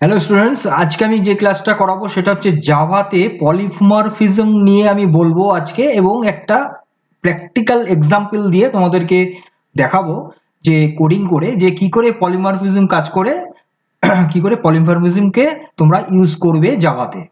Hello students, আজকে আমি যে ক্লাসটা করাবো সেটা হচ্ছে জাভাতে পলিমরফিজম নিয়ে আমি বলবো আজকে, এবং একটা প্র্যাকটিক্যাল এক্সাম্পল দিয়ে তোমাদেরকে দেখাবো যে কোডিং করে যে কি করে পলিমরফিজম কাজ করে, কি করে পলিমরফিজমকে তোমরা ইউজ করবে জাভাতে।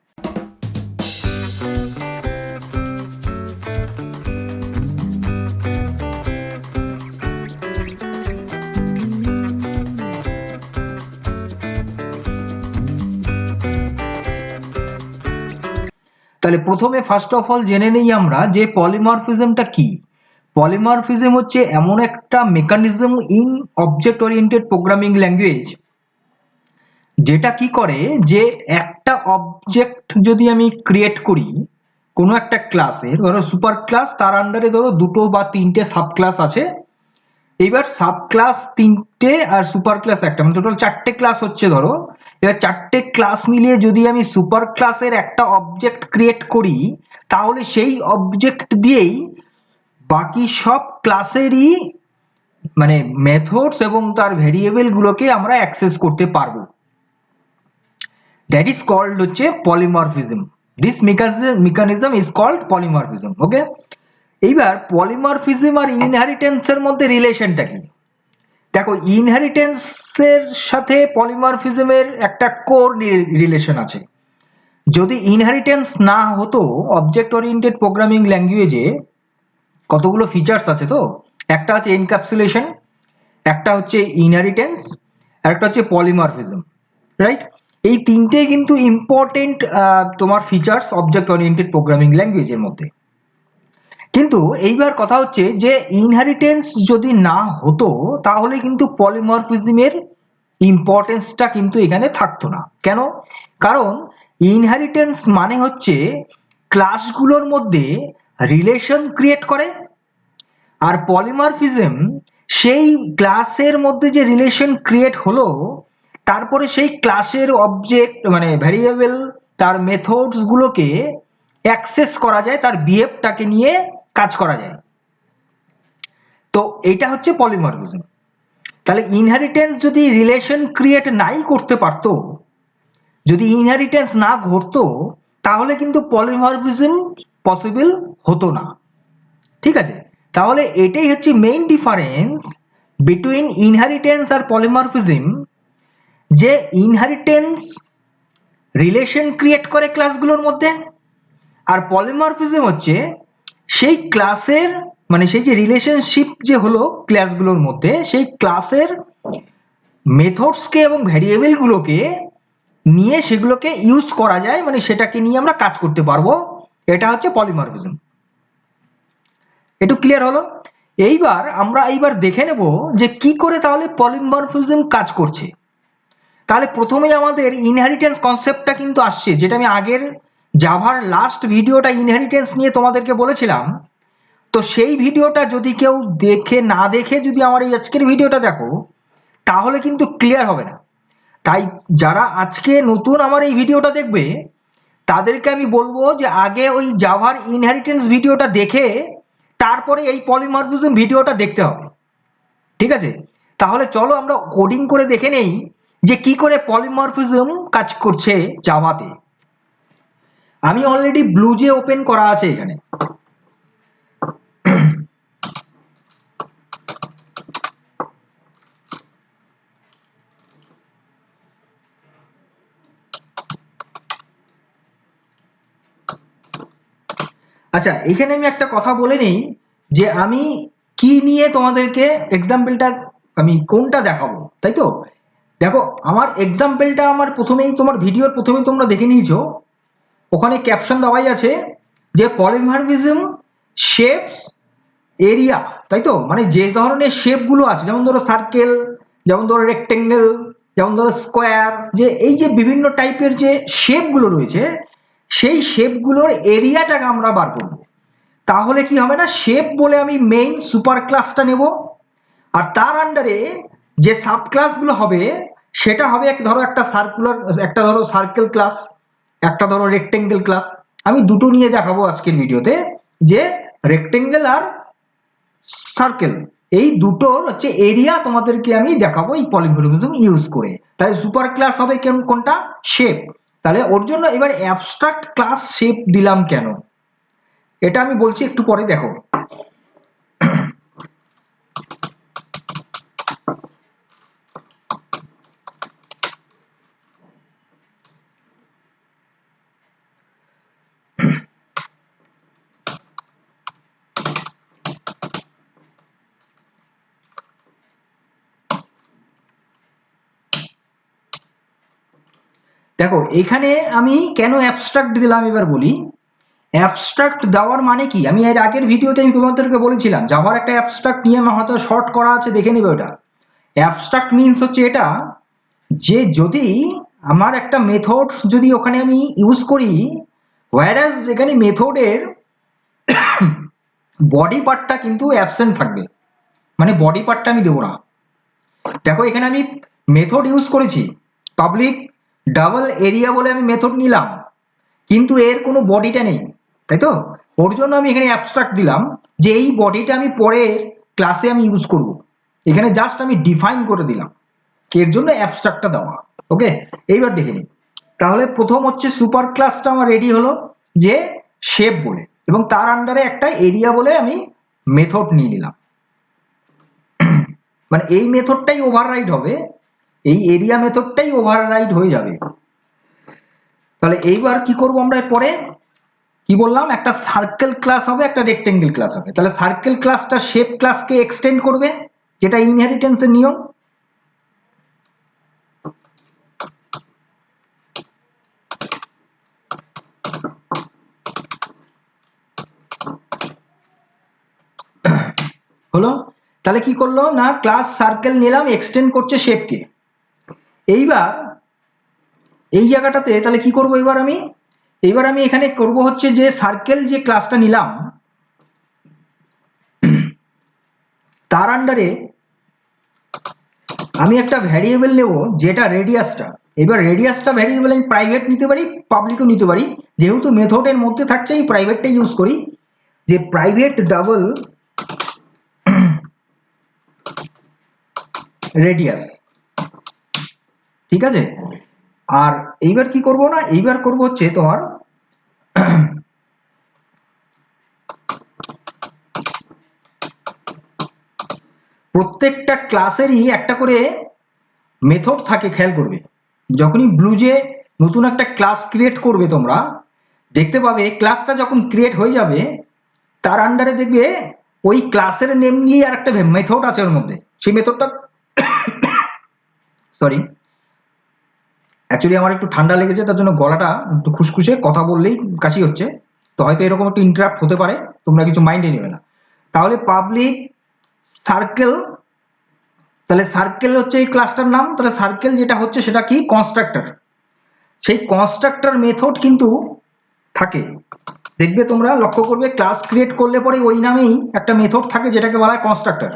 তাহলে প্রথমে ফার্স্ট অফ অল জেনে নেই আমরা যে পলিমরফিজমটা কি। পলিমরফিজম হচ্ছে এমন একটা mechanism in object oriented programming language যেটা কি করে যে একটা অবজেক্ট যদি আমি ক্রিয়েট করি কোনো একটা ক্লাসের, ধরো সুপার ক্লাস, তার আন্ডারে ধরো দুটো বা তিনটে সাব ক্লাস আছে। এবার সাব ক্লাস তিনটে আর সুপার ক্লাস একটা, মানে টোটাল চারটে ক্লাস হচ্ছে ধরো। এবার চারটে ক্লাস মিলিয়ে যদি আমি সুপার ক্লাসের একটা অবজেক্ট ক্রিয়েট করি, তাহলে সেই অবজেক্ট দিয়েই বাকি সব ক্লাসেরই মানে মেথডস এবং তার ভেরিয়েবল গুলোকে আমরা অ্যাক্সেস করতে পারবো। দ্যাট ইজ কল্ড হচ্ছে polymorphism. This mechanism is called polymorphism. Okay, এইবার পলিমরফিজম আর ইনহেরিটেন্সের মধ্যে রিলেশনটা কি? দেখো, ইনহেরিটেন্সের সাথে পলিমরফিজমের একটা কোর রিলেশন আছে। যদি ইনহেরিটেন্স না হতো, অবজেক্ট ওরিয়েন্টেড প্রোগ্রামিং ল্যাঙ্গুয়েজে কতগুলো ফিচার্স আছে তো, একটা হচ্ছে এনক্যাপসুলেশন, একটা হচ্ছে ইনহেরিটেন্স, আর একটা হচ্ছে পলিমরফিজম, রাইট? এই তিনটেই কিন্তু ইম্পর্টেন্ট তোমার ফিচার্স অবজেক্ট ওরিয়েন্টেড প্রোগ্রামিং ল্যাঙ্গুয়েজের মধ্যে। কিন্তু এইবার কথা হচ্ছে যে ইনহেরিটেন্স যদি না হতো, তাহলে কিন্তু পলিমরফিজমের ইম্পর্টেন্সটা কিন্তু এখানে থাকতো না। কেন? কারণ ইনহেরিটেন্স মানে হচ্ছে ক্লাসগুলোর মধ্যে রিলেশন ক্রিয়েট করে, আর পলিমরফিজম সেই ক্লাসের মধ্যে যে রিলেশন ক্রিয়েট হলো, তারপরে সেই ক্লাসের অবজেক্ট মানে ভ্যারিয়েবল, তার মেথডস গুলোকে অ্যাক্সেস করা যায়, তার বিহেভটাকে নিয়ে কাজ করা যায়। তো এইটা হচ্ছে পলিমরফিজম। তাহলে ইনহেরিটেন্স যদি রিলেশন ক্রিয়েট নাই করতে পারতো, যদি ইনহেরিটেন্স না ঘটতো, তাহলে কিন্তু পলিমরফিজম পসিবল হতো না। ঠিক আছে, তাহলে এটাই হচ্ছে মেইন ডিফারেন্স বিটুইন ইনহেরিটেন্স আর পলিমরফিজম, যে ইনহেরিটেন্স রিলেশন ক্রিয়েট করে ক্লাসগুলোর মধ্যে, আর পলিমরফিজম হচ্ছে সেই ক্লাসের মানে সেই যে রিলেশনশিপ যে হলো ক্লাসগুলোর মধ্যে, সেই ক্লাসের মেথডসকে এবং ভ্যারিয়েবলগুলোকে নিয়ে সেগুলোকে ইউজ করা যায়, মানে সেটাকে নিয়ে আমরা কাজ করতে পারবো। এটা হচ্ছে পলিমরফিজম। একটু ক্লিয়ার হলো? এইবার দেখে নেব যে কি করে তাহলে পলিমরফিজম কাজ করছে। তাহলে প্রথমেই আমাদের ইনহেরিটেন্স কনসেপ্টটা কিন্তু আসছে, যেটা আমি আগের জাভার লাস্ট ভিডিওটা ইনহেরিটেন্স নিয়ে তোমাদেরকে বলেছিলাম। তো সেই ভিডিওটা যদি কেউ না দেখে যদি আমার এই আজকের ভিডিওটা দেখো, তাহলে কিন্তু ক্লিয়ার হবে না। তাই যারা আজকে নতুন আমার এই ভিডিওটা দেখবে, তাদেরকে আমি বলবো যে আগে ওই জাভার ইনহেরিটেন্স ভিডিওটা দেখে তারপরে এই পলিমরফিজম ভিডিওটা দেখতে হবে। ঠিক আছে, তাহলে চলো আমরা কোডিং করে দেখে নেই যে কি করে পলিমরফিজম কাজ করছে জাভাতে। আমি অলরেডি ব্লুজে ওপেন করা আছে এখানে। আচ্ছা, এখানে আমি একটা কথা বলে নেই যে আমি কি নিয়ে তোমাদেরকে এক্সাম্পলটা, আমি কোনটা দেখাবো, তাই তো? দেখো, আমার এক্সাম্পলটা আমার প্রথমেই তোমার ভিডিওর প্রথমেই তোমরা দেখে নিয়েছো, ওখানে ক্যাপশন দেওয়াই আছে যে পলিমরফিজম শেপস এরিয়া, তাই তো? মানে যে ধরনের শেপগুলো আছে, যেমন ধরো সার্কেল, যেমন ধরো রেক্টেঙ্গেল, যেমন ধরো স্কোয়ার, যে এই যে বিভিন্ন টাইপের যে শেপগুলো রয়েছে, সেই শেপগুলোর এরিয়াটাকে আমরা বার করব। তাহলে কি হবে না, শেপ বলে আমি মেইন সুপার ক্লাসটা নেব, আর তার আন্ডারে যে সাব ক্লাসগুলো হবে সেটা হবে ধরো একটা সার্কুলার, একটা ধরো সার্কেল ক্লাস, একটা ধরো রেক্টেঙ্গেল ক্লাস। আমি দুটো নিয়ে দেখাবো আজকের ভিডিওতে, যে রেক্টেঙ্গেল আর সার্কেল, এই দুটোর হচ্ছে এরিয়া তোমাদেরকে আমি দেখাবো এই পলিমরফিজম ইউজ করে। তাহলে সুপার ক্লাস হবে কোনটা? শেপ। তাহলে ওর জন্য এবার অ্যাবস্ট্রাক্ট ক্লাস শেপ দিলাম কেন, এটা আমি বলছি একটু পরে, দেখো। দেখো এখানে আমি কেন অ্যাবস্ট্রাক্ট দিলাম এবার বলি। অ্যাবস্ট্রাক্ট দেওয়ার মানে কি, আমি এর আগের ভিডিওতে আমি তোমাদেরকে বলেছিলাম জাভার একটা অ্যাবস্ট্রাক্ট নিয়ে আমার হয়তো শর্ট করা আছে, দেখে নেবে ওটা। অ্যাবস্ট্রাক্ট মিনস হচ্ছে এটা, যে যদি আমার একটা মেথড যদি ওখানে আমি ইউজ করি, হোয়ারাস এখানে মেথডের বডি পার্টটা কিন্তু অ্যাবসেন্ট থাকবে, মানে বডি পার্টটা আমি দেবো না। দেখো এখানে আমি মেথড ইউজ করেছি, পাবলিক ডাবল এরিয়া বলে আমি মেথড নিলাম, কিন্তু এর কোনো বডিটা নেই, তাই তো? ওর জন্য আমি এখানে অ্যাবস্ট্রাক্ট দিলাম যে এই বডিটা আমি পরে ক্লাসে আমি ইউজ করব, এখানে জাস্ট আমি ডিফাইন করে দিলাম, এর জন্য অ্যাবস্ট্রাক্টটা দেওয়া। ওকে, এইবার দেখে নিই। তাহলে প্রথম হচ্ছে সুপার ক্লাসটা আমার রেডি হলো যে শেপ বলে, এবং তার আন্ডারে একটা এরিয়া বলে আমি মেথড নিয়ে নিলাম, মানে এই মেথডটাই ওভাররাইড হবে, এই এরিয়া মেথডটাই ওভাররাইড হয়ে যাবে। তাহলে এইবার কি করব আমরা পরে, কি বললাম, একটা সার্কেল ক্লাস হবে, একটা রেক্টেঙ্গেল ক্লাস হবে। তাহলে সার্কেল ক্লাসটা শেপ ক্লাসকে এক্সটেন্ড করবে, যেটা ইনহেরিটেন্সের নিয়ম। হলো, তাহলে কি করলো না, ক্লাস সার্কেল নিলাম, এক্সটেন্ড করছে শেপকে। এইবার এই জায়গাটাতে তাহলে কি করব, এইবার আমি এখানে করব হচ্ছে যে সার্কেল যে ক্লাসটা নিলাম তার আন্ডারে আমি একটা ভ্যারিয়েবল নেব যেটা রেডিয়াসটা। এবার রেডিয়াসটা ভ্যারিয়েবল আমি প্রাইভেট নিতে পারি, পাবলিকও নিতে পারি, যেহেতু মেথডের মধ্যে থাকছে এই প্রাইভেটটা ইউজ করি, যে প্রাইভেট ডাবল রেডিয়াস, ঠিক আছে। আর এইবার কি করব না, এইবার করব হচ্ছে তোমার প্রত্যেকটা ক্লাসেরই একটা করে মেথড থাকে, খেয়াল করবে। যখনই ব্লুজে নতুন একটা ক্লাস ক্রিয়েট করবে তোমরা, দেখতে পাবে ক্লাসটা যখন ক্রিয়েট হয়ে যাবে তার আন্ডারে দেখবে ওই ক্লাসের নেম নিয়ে আর একটা মেথড আছে ওর মধ্যে, সেই মেথডটা সরি, অ্যাকচুয়ালি আমার একটু ঠান্ডা লেগেছে, তার জন্য গলাটা একটু খুসখুসে, কথা বললেই কাশি হচ্ছে, তো হয়তো এরকম একটু ইন্টারাপ্ট হতে পারে, তোমরা কিছু মাইন্ডে নেবে না। তাহলে পাবলিক সার্কেল, তাহলে সার্কেল হচ্ছে এই ক্লাসটার নাম, তাহলে সার্কেল যেটা হচ্ছে সেটা কি, কনস্ট্রাক্টর। সেই কনস্ট্রাক্টর মেথড কিন্তু থাকে, দেখবে তোমরা লক্ষ্য করবে ক্লাস ক্রিয়েট করলে পরে ওই নামেই একটা মেথড থাকে যেটাকে বলা হয় কনস্ট্রাক্টর।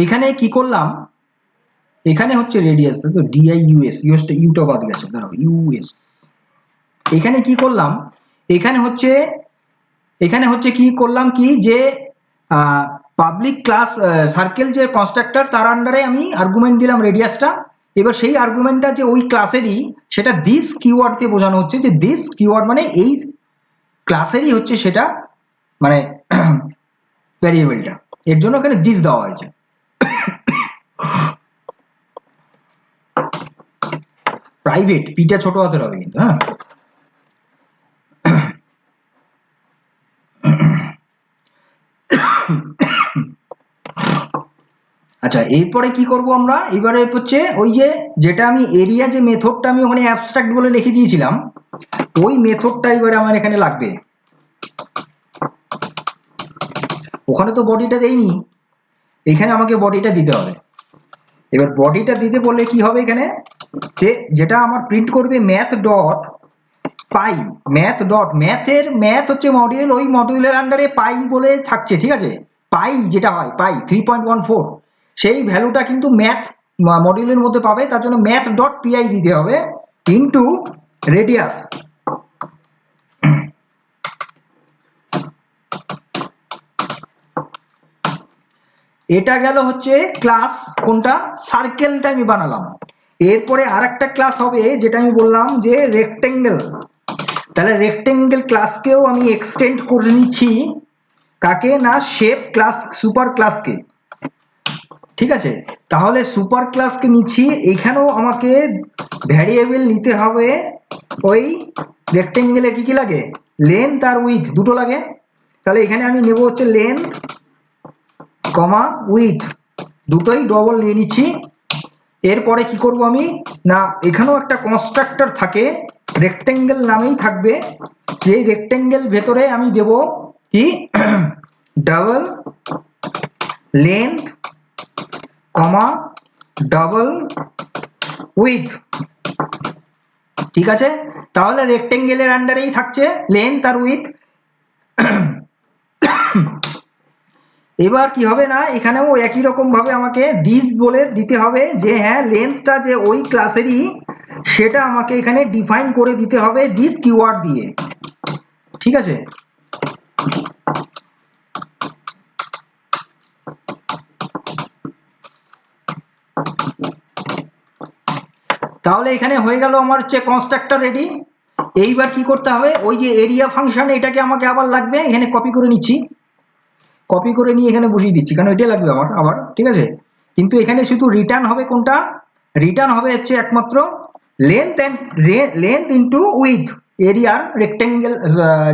এখানে কি করলাম, এখানে হচ্ছে রেডিয়াস, তো ডিআইইউএস, ইউএসটা ইউটা বাদ গেছে, দাঁড়াও, ইউএস। এখানে কি করলাম, এখানে হচ্ছে কি করলাম কি, যে পাবলিক ক্লাস সার্কেল যে কনস্ট্রাক্টর তার আন্ডারে আমি আর্গুমেন্ট দিলাম রেডিয়াসটা। এবার সেই আর্গুমেন্টটা যে ওই ক্লাসেরই, সেটা দিস কিওয়ার্ড দিয়ে বোঝানো হচ্ছে, যে দিস কিওয়ার্ড মানে এই ক্লাসেরই হচ্ছে সেটা, মানে ভ্যারিয়েবলটা, এর জন্য এখানে দিস দেওয়া হয়েছে। প্রাইভেট পিটা ছোট হাতের হবে কিন্তু, হ্যাঁ। আচ্ছা, এরপরে কি করব আমরা, এবারে হচ্ছে ওই যে যেটা আমি এরিয়া যে মেথডটা আমি ওখানে অ্যাবস্ট্রাক্ট বলে লিখে দিয়েছিলাম, ওই মেথডটা এবারে আমার এখানে লাগবে। ওখানে তো বডিটা দেইনি, এখানে আমাকে বডিটা দিতে হবে। এবার বডিটা দিতে বললে কি হবে, এখানে যে যেটা আমার প্রিন্ট করবে ম্যাথ ডট পাই, ম্যাথ ডট ম্যাথের ম্যাথ হচ্ছে মডিউল, ওই মডিউলের আন্ডারে পাই বলে থাকছে, ঠিক আছে। পাই যেটা হয় পাই 3.14 সেই ভ্যালুটা কিন্তু ম্যাথ মডিউলের মধ্যে পাবে, তার জন্য ম্যাথ ডট পিআই দিতে হবে ইনটু রেডিয়াস। এটা গেল হচ্ছে ক্লাস কোনটা, সার্কেলটা আমি বানালাম। এরপরে আরেকটা ক্লাস হবে যেটা আমি বললাম যে রেক্টেঙ্গেল। তাহলে রেক্টেঙ্গেল ক্লাসকেও আমি এক্সটেন্ড করে নিচ্ছি কাকে না, শেপ ক্লাস সুপার ক্লাসকে। ঠিক আছে, তাহলে সুপার ক্লাসকে নিচ্ছি, এখানেও আমাকে ভ্যারিয়েবল নিতে হবে। ওই রেক্টেঙ্গেলে কি কি লাগে, লেন্থ আর উইথ দুটো লাগে। তাহলে এখানে আমি নেব হচ্ছে লেন্থ কমা উইথ, দুটোই ডবল নিয়ে নিচ্ছি। এরপরে কি করব আমি না, এখানেও একটা কনস্ট্রাক্টর থাকে রেক্টেঙ্গেল নামেই থাকবে, যে রেক্টেঙ্গেল ভেতরে আমি দেব কি double length comma double with. ঠিক আছে, তাহলে রেক্টেঙ্গেলের আন্ডারেই থাকছে লেন্থ আর উইথ। এবার কি হবে না, এখানেও একই রকম ভাবে আমাকে দিস বলে দিতে হবে যে হ্যাঁ লেন্থটা যে ওই ক্লাসেরই সেটা আমাকে এখানে ডিফাইন করে দিতে হবে দিস কিওয়ার্ড দিয়ে। ঠিক আছে, তাহলে এখানে হয়ে গেল আমার হচ্ছে কনস্ট্রাক্টর রেডি। এইবার কি করতে হবে, ওই যে এরিয়া ফাংশন এটাকে আমাকে আবার লাগবে, এখানে কপি করে নিচ্ছি, কপি করে নিয়ে এখানে বসিয়ে দিচ্ছি, কারণ এটা লাগবে আমার আবার। ঠিক আছে, কিন্তু এখানে শুধু রিটার্ন হবে কোনটা, রিটার্ন হবে হচ্ছে একমাত্র length and length into with. এরিয়ার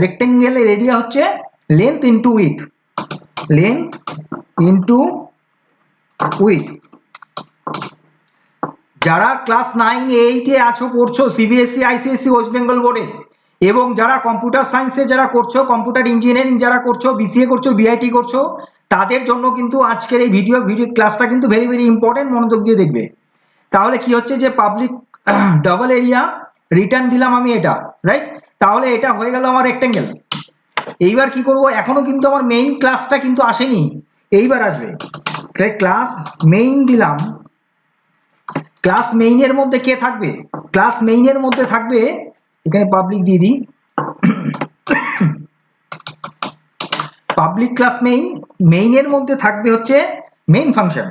রেক্টেঙ্গেলের এরিয়া হচ্ছে length into with, length into with. যারা ক্লাস 9-8 আছো পড়ছো সিবিএসসি আইসিএসসি ওয়েস্ট বেঙ্গল বোর্ডে, এবং যারা কম্পিউটার সায়েন্সে যারা করছো, কম্পিউটার ইঞ্জিনিয়ারিং যারা করছো, বিসিএ করছো, বিআইটি করছো, তাদের জন্য কিন্তু আজকের এই ভিডিও ক্লাসটা কিন্তু ভেরি ভেরি ইম্পর্টেন্ট, মনোযোগ দিয়ে দেখবে। তাহলে কি হচ্ছে যে পাবলিক ডাবল এরিয়া রিটার্ন দিলাম আমি এটা, রাইট। তাহলে এটা হয়ে গেল আমার রেক্টেঙ্গেল। এইবার কি করব, এখনো কিন্তু আমার মেইন ক্লাসটা কিন্তু আসেনি, এইবার আসবে। ক্লাস মেইন দিলাম, ক্লাস মেইনের মধ্যে কে থাকবে, ক্লাস মেইনের মধ্যে থাকবে, এখানে পাবলিক দিয়ে দিই, পাবলিক ক্লাস মেইনের মধ্যে থাকবে হচ্ছে মেইন ফাংশন।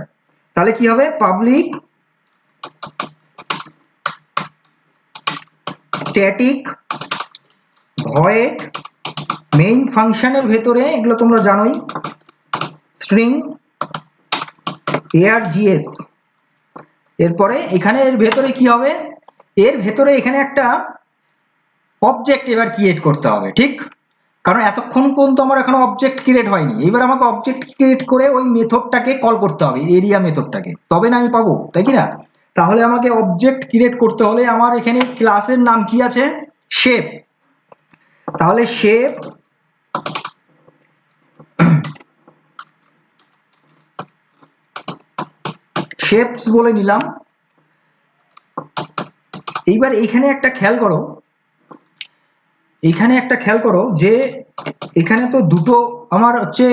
তাহলে কি হবে, পাবলিক স্ট্যাটিক ভয়েড মেইন ফাংশনের ভেতরে, এগুলো তোমরা জানোই, স্ট্রিং args। এরপরে এখানে এর ভেতরে কি হবে, এর ভেতরে এখানে একটা অবজেক্ট এবার ক্রিয়েট করতে হবে, ঠিক। কারণ এতক্ষণ পর্যন্ত আমার এখানে অবজেক্ট ক্রিয়েট হয়নি, এবার আমাকে অবজেক্ট ক্রিয়েট করে ওই মেথডটাকে কল করতে হবে, এরিয়া মেথডটাকে, তবে না আমি পাবো, তাই কি না। তাহলে আমাকে অবজেক্ট ক্রিয়েট করতে হলে আমার এখানে ক্লাসের নাম কি আছে, শেপ। তাহলে শেপ শেপস বলে নিলাম। এইবার এইখানে একটা খেয়াল করো, এইখানে একটা খেয়াল করো যে এখানে তো দুটো আমার হচ্ছে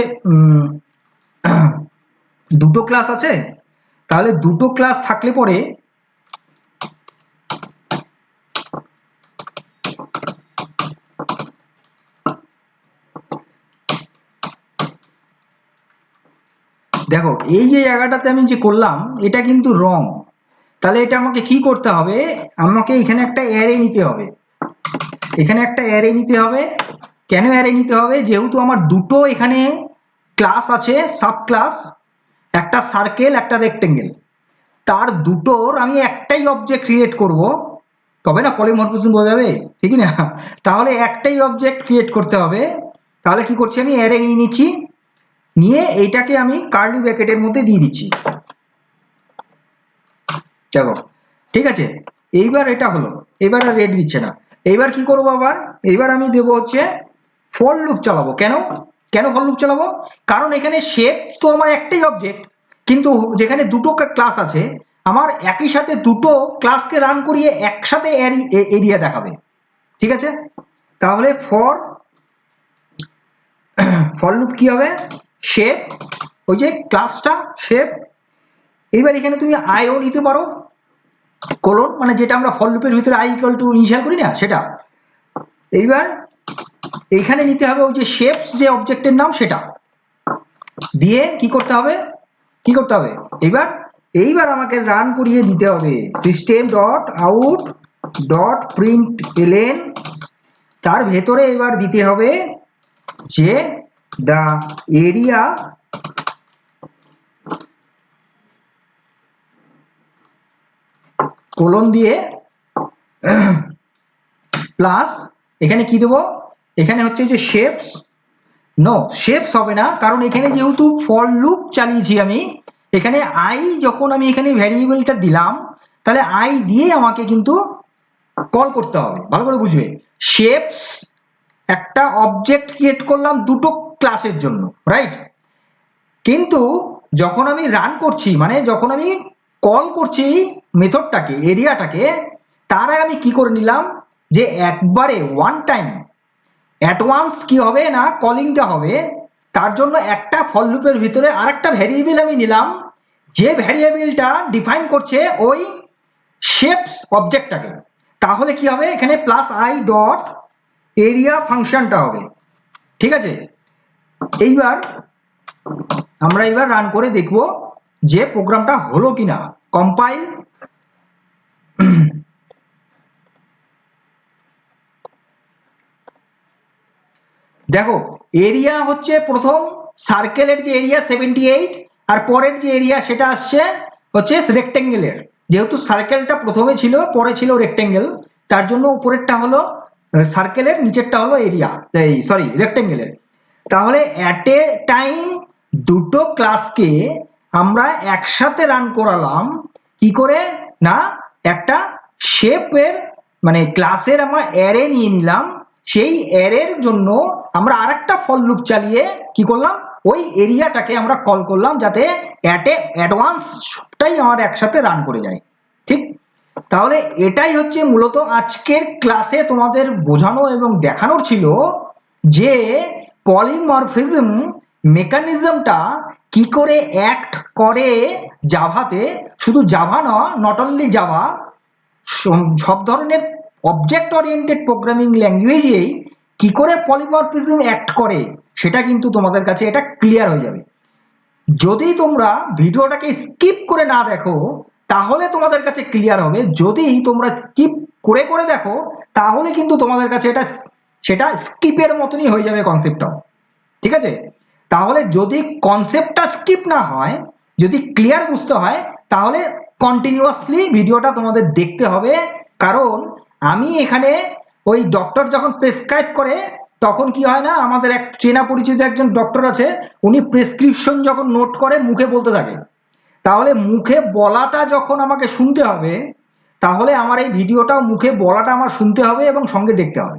দুটো ক্লাস আছে। তাহলে দুটো ক্লাস থাকলে পরে দেখো এই যে জায়গাটাতে আমি যে করলাম এটা কিন্তু রং। তাহলে এটা আমাকে কি করতে হবে, আমাকে এখানে একটা অ্যারে নিতে হবে, এখানে একটা অ্যারে নিতে হবে। কেন অ্যারে নিতে হবে, যেহেতু আমার দুটো এখানে ক্লাস আছে, সাব ক্লাস, একটা সার্কেল একটা রেক্টেঙ্গেল, তার দুটোর আমি একটাই অবজেক্ট ক্রিয়েট করব, তবে না পলিমরফিজম বোঝা যাবে, ঠিক না। তাহলে একটাই অবজেক্ট ক্রিয়েট করতে হবে। তাহলে কি করছি, আমি অ্যারে নিয়ে নিচ্ছি, নিয়ে এইটাকে আমি কার্লি ব্র্যাকেটের মধ্যে দিয়ে দিচ্ছি, দেখো ঠিক আছে। এইবার এটা হলো, এবার আর রেড দিচ্ছে না। এইবার কি করবো আবার, এইবার আমি দেবো হচ্ছে ফর লুপ চালাবো। কেন কেন ফর লুপ চালাবো, কারণ এখানে শেপ তো আমার একটাই অবজেক্ট, কিন্তু যেখানে দুটো ক্লাস আছে আমার একই সাথে দুটো ক্লাসকে রান করিয়ে একসাথে এরিয়া দেখাবে, ঠিক আছে। তাহলে ফর লুপ কি হবে, শেপ, ওই যে ক্লাসটা শেপ। এইবার এখানে তুমি আইও নিতে পারো, কোলন মানে যেটা আমরা ফর লুপের ভিতরে আই ইকুয়াল টু ইনিশিয়াল করি না সেটা। এইবার এইখানে নিতে হবে ওই যে শেপস যে অবজেক্টের নাম সেটা দিয়ে কি করতে হবে, এইবার আমাকে রান করিয়ে দিতে হবে system dot out dot print L N, তার ভেতরে এবার দিতে হবে যে দ্য এরিয়া কোলন দিয়ে প্লাস এখানে কি দেবো, এখানে হচ্ছে যে শেপস, নো শেপস হবে না, কারণ এখানে যেহেতু ফর লুপ চালিয়েছি আমি, এখানে আই যখন আমি এখানে ভ্যারিয়েবলটা দিলাম তাহলে আই দিয়ে আমাকে কিন্তু কল করতে হবে, ভালো করে বুঝবে। শেপস একটা অবজেক্ট ক্রিয়েট করলাম দুটো ক্লাসের জন্য, রাইট? কিন্তু যখন আমি রান করছি মানে যখন আমি কল করছি মেথডটাকে এরিয়াটাকে, তার আগে আমি কি করে নিলাম যে একবারে ওয়ান টাইম অ্যাডভান্স কি হবে না কলিংটা হবে, তার জন্য একটা ফর লুপের ভিতরে আরেকটা ভ্যারিয়েবল আমি নিলাম, যে ভ্যারিয়েবলটা ডিফাইন করছে ওই শেপস অবজেক্টটাকে। তাহলে কি হবে এখানে প্লাস আই ডট এরিয়া ফাংশনটা হবে, ঠিক আছে? এইবার আমরা এবার রান করে দেখব যে প্রোগ্রামটা হলো কিনা। কম্পাইল, দেখো এরিয়া হচ্ছে প্রথম সার্কেলের যে এরিয়া 78, আর পরের যে এরিয়া সেটা আসছে হচ্ছে রেক্টেঙ্গেলের, যেহেতু সার্কেলটা প্রথমে ছিল পরে ছিল রেক্টেঙ্গেল, তার জন্য উপরেরটা হলো সার্কেলের, নিচেরটা হলো এরিয়া, এই সরি রেক্টেঙ্গেলের। তাহলে অ্যাট এ টাইম দুটো ক্লাসকে আমরা একসাথে রান করালাম কি করে না, একটা শেপের মানে ক্লাসের আমরা অ্যারে নিয়ে নিলাম, সেই অ্যারের জন্য আমরা আরেকটা ফর লুপ চালিয়ে কি করলাম ওই এরিয়াটাকে আমরা কল করলাম, যাতে অ্যাডভান্স সবটাই আমার একসাথে রান করে যায়, ঠিক? তাহলে এটাই হচ্ছে মূলত আজকের ক্লাসে তোমাদের বোঝানো এবং দেখানোর ছিল যে পলিমরফিজম মেকানিজমটা কি করে অ্যাক্ট করে জাভাতে, শুধু জাভা নয়, নট অনলি জাভা, সব ধরনের অবজেক্ট ওরিয়েন্টেড প্রোগ্রামিং ল্যাঙ্গুয়েজেই কি করে পলিমরফিজম অ্যাক্ট করে সেটা কিন্তু তোমাদের কাছে এটা ক্লিয়ার হয়ে যাবে। যদি তোমরা ভিডিওটাকে স্কিপ করে না দেখো তাহলে তোমাদের কাছে ক্লিয়ার হবে, যদি তোমরা স্কিপ করে করে দেখো তাহলে কিন্তু তোমাদের কাছে সেটা স্কিপের মতনই হয়ে যাবে কনসেপ্টটা, ঠিক আছে? তাহলে যদি কনসেপ্টটা স্কিপ না হয়, যদি ক্লিয়ার বুঝতে হয়, তাহলে কন্টিনিউয়াসলি ভিডিওটা তোমাদের দেখতে হবে, কারণ আমি এখানে ওই ডক্টর যখন প্রেসক্রাইব করে তখন কি হয় না, আমাদের এক চেনা পরিচিত একজন ডক্টর আছে, উনি প্রেসক্রিপশন যখন নোট করে মুখে বলতে থাকে, তাহলে মুখে বলাটা যখন আমাকে শুনতে হবে, তাহলে আমার এই ভিডিওটাও মুখে বলাটা আমার শুনতে হবে এবং সঙ্গে দেখতে হবে।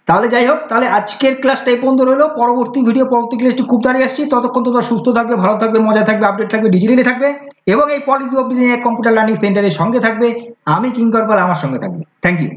তাহলে যাই হোক, তাহলে আজকের ক্লাসটা এই পর্যন্ত রইলো, পরবর্তী ক্লাসটি খুব তাড়াতাড়ি আসছি, ততক্ষণ তোমরা সুস্থ থাকবে, ভালো থাকবে, মজা থাকবে, আপডেট থাকবে, ডিজিটালি থাকবে এবং এই policy of design computer learning সেন্টারের সঙ্গে থাকবে। আমি কিঙ্কর পাল, আমার সঙ্গে থাকবে। Thank you.